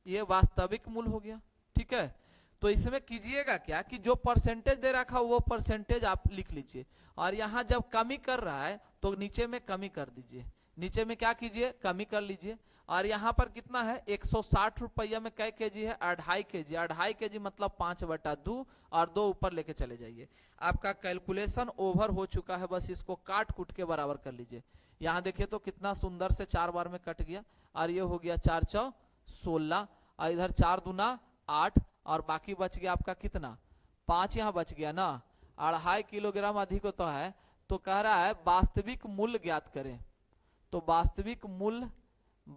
ये वास्तविक मूल्य हो गया, ठीक है। तो इसमें कीजिएगा क्या कि जो परसेंटेज दे रखा वो परसेंटेज आप लिख लीजिए और यहां जब कमी कर रहा है तो नीचे में कमी कर दीजिए, नीचे में क्या कीजिए कमी कर लीजिए। और यहाँ पर कितना है 160 रुपया में कै केजी है 2.5 केजी, 2.5 केजी मतलब 5/2 और 2 ऊपर लेके चले जाइए। आपका कैलकुलेशन ओवर हो चुका है, बस इसको काट कूट के बराबर कर लीजिए। यहाँ देखिए तो कितना सुंदर से 4 बार में कट गया और ये हो गया 4 चौ 16 और इधर 4 दूना 8 और बाकी बच गया आपका कितना 5 यहाँ बच गया ना। 2.5 किलोग्राम अधिक होता है तो कह रहा है वास्तविक मूल्य ज्ञात करें। तो वास्तविक मूल्य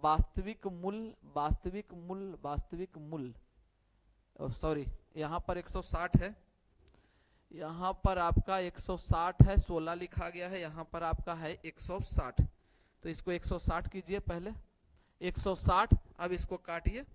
वास्तविक मूल्य वास्तविक मूल्य वास्तविक मूल्य सॉरी यहाँ पर 160 है, यहाँ पर आपका 160 है, 16 लिखा गया है, यहाँ पर आपका है 160। तो इसको 160 कीजिए पहले 160। अब इसको काटिए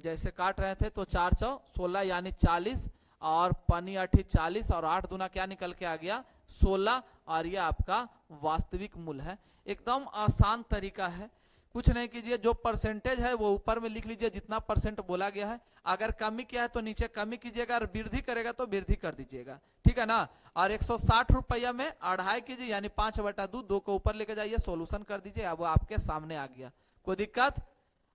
जैसे काट रहे थे तो 4 चौ 16 यानी 40 और पनी 8 40 और 8 दूना क्या निकल के आ गया 16 और ये आपका वास्तविक मूल्य है। एकदम आसान तरीका है, कुछ नहीं कीजिए, जो परसेंटेज है वो ऊपर में लिख लीजिए जितना परसेंट बोला गया है। अगर कमी किया है तो नीचे कमी कीजिएगा और वृद्धि करेगा तो वृद्धि कर दीजिएगा, ठीक है ना। और 160 रुपया में 2.5 कीजिए यानी 5/2, 2 को ऊपर लेके जाइए, सोल्यूशन कर दीजिए। अब वो आपके सामने आ गया, कोई दिक्कत,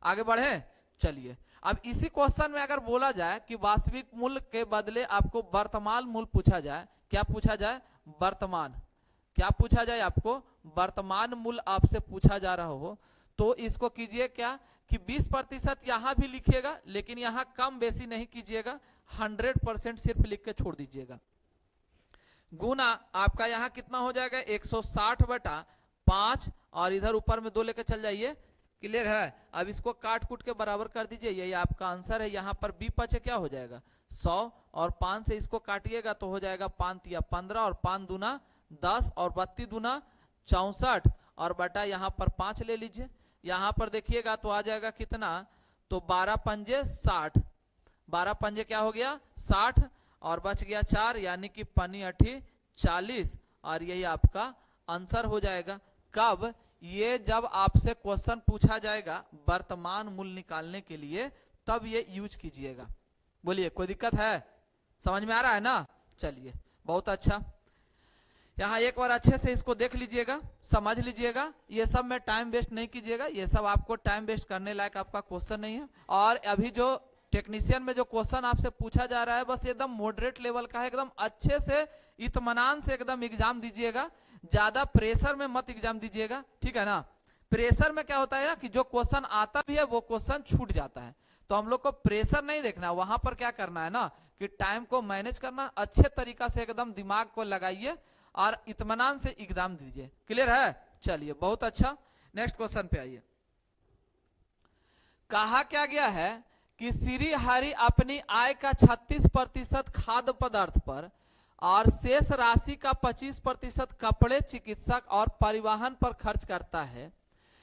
आगे बढ़े। चलिए अब इसी क्वेश्चन में अगर बोला जाए कि वास्तविक मूल्य के बदले आपको वर्तमान मूल्य पूछा जाए, क्या पूछा जाए वर्तमान, क्या पूछा जाए आपको वर्तमान मूल्य आपसे पूछा जा रहा हो, तो इसको कीजिए क्या कि 20% यहां भी लिखिएगा लेकिन यहां कम बेसी नहीं कीजिएगा, 100% सिर्फ लिख के छोड़ दीजिएगा। गुना आपका यहां कितना हो जाएगा 160/5 और इधर ऊपर में 2 लेके चल जाइए। क्लियर है। अब इसको काट कूट के बराबर कर दीजिए, यही आपका आंसर है। यहाँ पर बी पचे क्या हो जाएगा 100 और 5 से इसको काटिएगा तो हो जाएगा 5 या 15 और 5 दूना 10 और 32 दूना 64 और बटा यहाँ पर 5 ले लीजिए। यहाँ पर देखिएगा तो आ जाएगा कितना, तो 12 पंजे 60, 12 पंजे क्या हो गया 60 और बच गया 4 यानी कि पनी 8 40 और यही आपका आंसर हो जाएगा। कब, ये जब आपसे क्वेश्चन पूछा जाएगा वर्तमान मूल्य निकालने के लिए तब ये यूज कीजिएगा। बोलिए कोई दिक्कत है, समझ में आ रहा है ना। चलिए बहुत अच्छा, यहाँ एक बार अच्छे से इसको देख लीजिएगा, समझ लीजिएगा। ये सब में टाइम वेस्ट नहीं कीजिएगा, ये सब आपको टाइम वेस्ट करने लायक आपका क्वेश्चन नहीं है। और अभी जो टेक्नीशियन में जो क्वेश्चन आपसे पूछा जा रहा है बस एकदम मॉडरेट लेवल का है, एकदम अच्छे से इत्मीनान से एकदम एग्जाम दीजिएगा, ज्यादा प्रेशर में मत एग्जाम दीजिएगा, ठीक है ना। प्रेशर में क्या होता है ना कि जो क्वेश्चन आता भी है वो क्वेश्चन छूट जाता है, तो हम लोग को प्रेशर नहीं देखना, वहां पर क्या करना है ना कि टाइम को मैनेज करना, अच्छे तरीका से एकदम दिमाग को लगाइए और इत्मीनान से एग्जाम दीजिए। क्लियर है। चलिए बहुत अच्छा, नेक्स्ट क्वेश्चन पे आइए। कहा क्या गया है कि श्री हरि अपनी आय का 36% खाद्य पदार्थ पर और शेष राशि का 25% कपड़े, चिकित्सक और परिवहन पर खर्च करता है।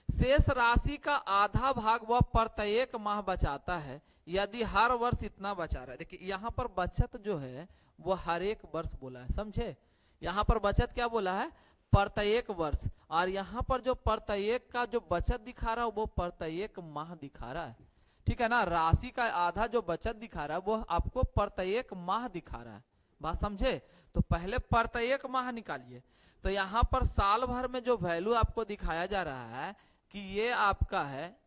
शेष राशि का आधा भाग वह प्रत्येक माह बचाता है यदि हर वर्ष इतना बचा रहा है। देखिए यहाँ पर बचत जो है वो हर एक वर्ष बोला है, समझे। यहाँ पर बचत क्या बोला है, प्रत्येक वर्ष, और यहाँ पर जो प्रत्येक का जो बचत दिखा रहा है वो प्रत्येक माह दिखा रहा है, ठीक है ना। राशि का आधा जो बचत दिखा रहा है वो आपको प्रत्येक माह दिखा रहा है, बात समझे। तो पहले प्रत्येक माह निकालिए। तो यहाँ पर साल भर में जो वैल्यू आपको दिखाया जा रहा है कि ये आपका है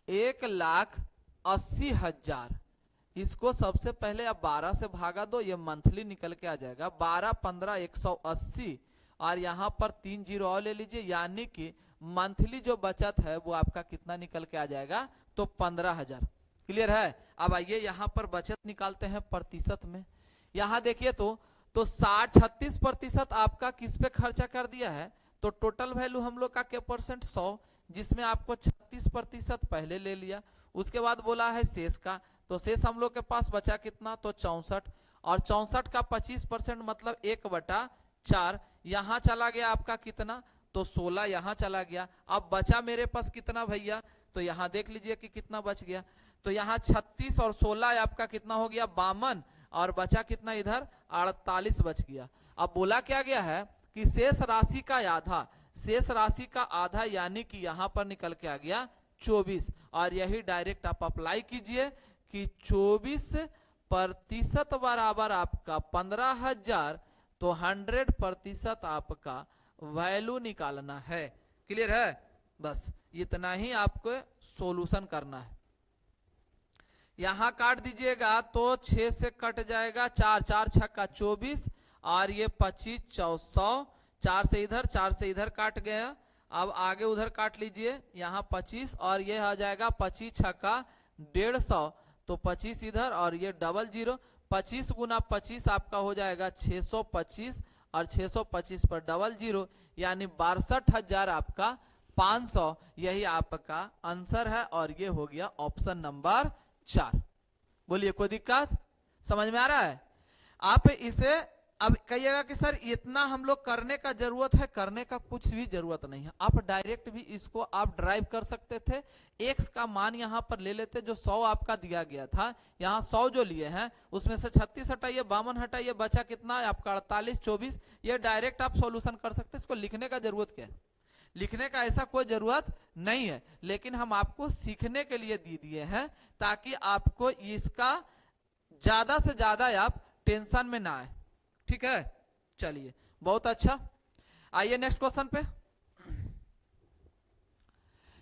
1,80,000। इसको सबसे पहले आप 12 से भागा दो, ये मंथली निकल के आ जाएगा 12 15 180, और यहाँ पर 3 जीरो और ले लीजिए, यानी कि मंथली जो बचत है वो आपका कितना निकल के आ जाएगा, तो 15,000। क्लियर है। अब आइए यहाँ पर बचत निकालते हैं प्रतिशत में। यहाँ देखिए तो 36% आपका किस पे खर्चा कर दिया है, तो टोटल वैल्यू हम लोग का क्या परसेंट 100, जिसमें आपको 36% पहले ले लिया। उसके बाद बोला है शेष का, तो शेष हम लोग के पास बचा कितना, तो 64, और 64 का 25% मतलब 1/4। यहाँ चला गया आपका कितना, तो 16 यहाँ चला गया। अब बचा मेरे पास कितना भैया, तो यहाँ देख लीजिए कि कितना बच गया। तो यहाँ 36 और 16 आपका कितना हो गया, 52, और बचा कितना इधर 48 बच गया। अब बोला क्या गया है कि शेष राशि का आधा, शेष राशि का आधा यानी कि यहाँ पर निकल के आ गया 24, और यही डायरेक्ट आप अप्लाई कीजिए कि 24% बराबर आपका 15,000, तो 100% आपका वैल्यू निकालना है। क्लियर है। बस इतना ही आपको सॉल्यूशन करना है। यहां काट दीजिएगा तो 6 से कट जाएगा 4, 4 छक्का 24, और ये 25 400, 4 से इधर 4 से इधर काट गया। अब आगे उधर काट लीजिए, यहाँ 25, और ये आ जाएगा 25 छक्का 150, तो 25 इधर, और ये डबल जीरो, 25 गुना 25 आपका हो जाएगा 625, और 625 पर डबल जीरो यानी 62,000 आपका 500। यही आपका आंसर है, और ये हो गया ऑप्शन नंबर 4। बोलिए कोई दिक्कत, समझ में आ रहा है। आप इसे अब कहिएगा कि सर इतना हम लोग करने का जरूरत है, करने का कुछ भी जरूरत नहीं है। आप डायरेक्ट भी इसको आप ड्राइव कर सकते थे। एक्स का मान यहाँ पर ले लेते, जो 100 आपका दिया गया था, यहाँ 100 जो लिए हैं उसमें से 36 हटाइए, 52 हटाइए, बचा कितना है आपका 48 24। ये डायरेक्ट आप सॉल्यूशन कर सकते हैं। इसको लिखने का जरूरत क्या है, लिखने का ऐसा कोई जरूरत नहीं है, लेकिन हम आपको सीखने के लिए दे दिए हैं ताकि आपको इसका ज्यादा से ज्यादा आप टेंशन में ना आए। ठीक है, चलिए बहुत अच्छा। आइए नेक्स्ट क्वेश्चन पे।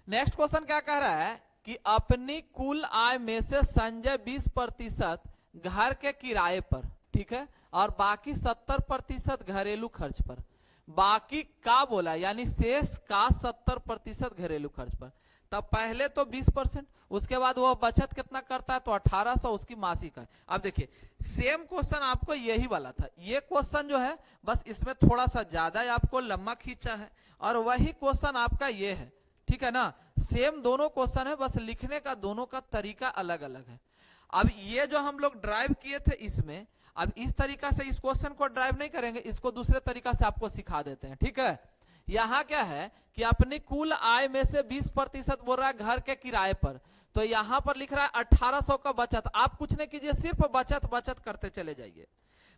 नेक्स्ट क्वेश्चन क्या कह रहा है कि अपनी कुल आय में से संजय 20% घर के किराए पर, ठीक है, और बाकी 70% घरेलू खर्च पर। बाकी का बोला यानी शेष का 70% घरेलू खर्च पर। तब पहले तो 20%, उसके बाद वो बचत कितना करता है, तो 1800 उसकी मासिक है। अब देखिए सेम क्वेश्चन आपको यही वाला था। ये क्वेश्चन जो है बस इसमें थोड़ा सा ज्यादा आपको लंबा खींचा है, और वही क्वेश्चन आपका ये है। ठीक है ना, सेम दोनों क्वेश्चन है, बस लिखने का दोनों का तरीका अलग अलग है। अब ये जो हम लोग ड्राइव किए थे इसमें, अब इस तरीका से इस क्वेश्चन को ड्राइव नहीं करेंगे, इसको दूसरे तरीका से आपको सिखा देते हैं। ठीक है, यहां क्या है कि अपनी कुल आय में से 20% बोल रहा है घर के किराए पर, तो यहां पर लिख रहा है 1800 का बचत। आप कुछ नहीं कीजिए, सिर्फ बचत बचत करते चले जाइए,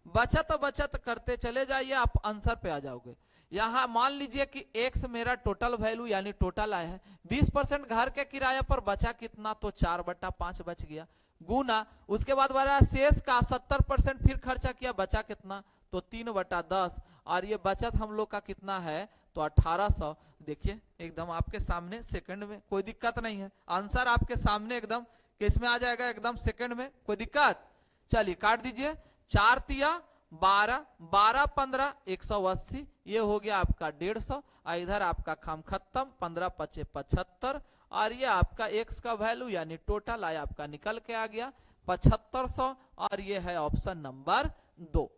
बचत बचत करते चले जाइए, आप आंसर पे आ जाओगे। यहां मान लीजिए कि एक्स मेरा टोटल वैल्यू यानी टोटल आय है, 20% घर के किराए पर बचा कितना, तो 4/5 बच गया, गुना उसके बाद बड़ा शेष का 70% फिर खर्चा किया, बचा कितना, तो 3/10, और ये बचत हम लोग का कितना है, तो 1800। देखिए एकदम आपके सामने सेकंड में, कोई दिक्कत नहीं है, आंसर आपके सामने एकदम किसमें आ जाएगा, एकदम सेकंड में, कोई दिक्कत। चलिए काट दीजिए, 4 तिया 12, 12 15 180, ये हो गया आपका 150, और इधर आपका काम खत्म, 15 5 75, और ये आपका एक्स का वैल्यू यानी टोटल आय आपका निकल के आ गया 7500, और ये है ऑप्शन नंबर 2।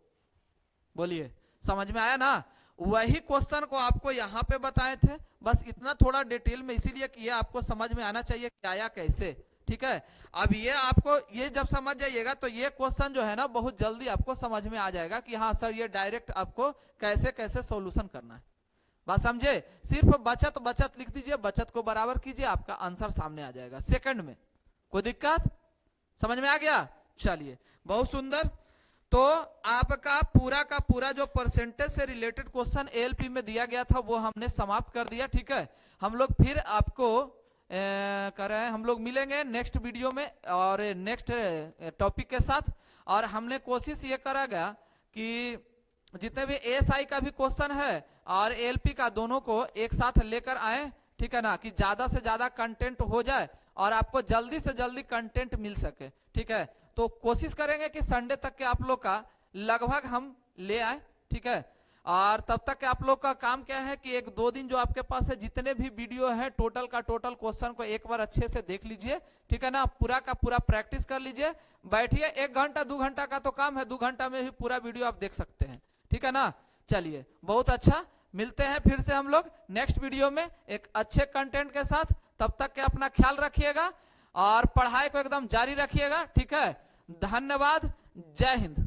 बोलिए समझ में आया ना। वही क्वेश्चन को आपको यहाँ पे बताए थे, बस इतना थोड़ा डिटेल में, इसीलिए कि ये आपको समझ में आना चाहिए कि आया कैसे। ठीक है, अब ये आपको ये जब समझ जाइएगा तो ये क्वेश्चन जो है ना बहुत जल्दी आपको समझ में आ जाएगा कि हाँ सर ये डायरेक्ट आपको कैसे कैसे सॉल्यूशन करना है। बात समझे? सिर्फ बचत बचत लिख दीजिए, बचत को बराबर कीजिए, आपका आंसर सामने आ जाएगा सेकंड में। कोई दिक्कत? समझ में आ गया? चलिए बहुत सुंदर। तो आपका पूरा का पूरा जो परसेंटेज से रिलेटेड क्वेश्चन एएलपी में दिया गया था वो हमने समाप्त कर दिया। ठीक है, हम लोग फिर आपको कर रहे हैं, हम लोग मिलेंगे नेक्स्ट वीडियो में और नेक्स्ट टॉपिक के साथ। और हमने कोशिश ये करा गया कि जितने भी एएसआई का भी क्वेश्चन है और एएलपी का दोनों को एक साथ लेकर आए। ठीक है ना, कि ज्यादा से ज्यादा कंटेंट हो जाए और आपको जल्दी से जल्दी कंटेंट मिल सके। ठीक है, तो कोशिश करेंगे कि संडे तक के आप लोग का लगभग हम ले आए। ठीक है, और तब तक के आप लोग का काम क्या है कि एक दो दिन जो आपके पास है जितने भी वीडियो है टोटल का टोटल क्वेश्चन को एक बार अच्छे से देख लीजिए। ठीक है ना, पूरा का पूरा प्रैक्टिस कर लीजिए। बैठिए, 1 घंटा 2 घंटा का तो काम है, 2 घंटा में भी पूरा वीडियो आप देख सकते हैं। ठीक है ना, चलिए बहुत अच्छा, मिलते हैं फिर से हम लोग नेक्स्ट वीडियो में एक अच्छे कंटेंट के साथ। तब तक के अपना ख्याल रखिएगा और पढ़ाई को एकदम जारी रखिएगा। ठीक है, धन्यवाद, जय हिंद।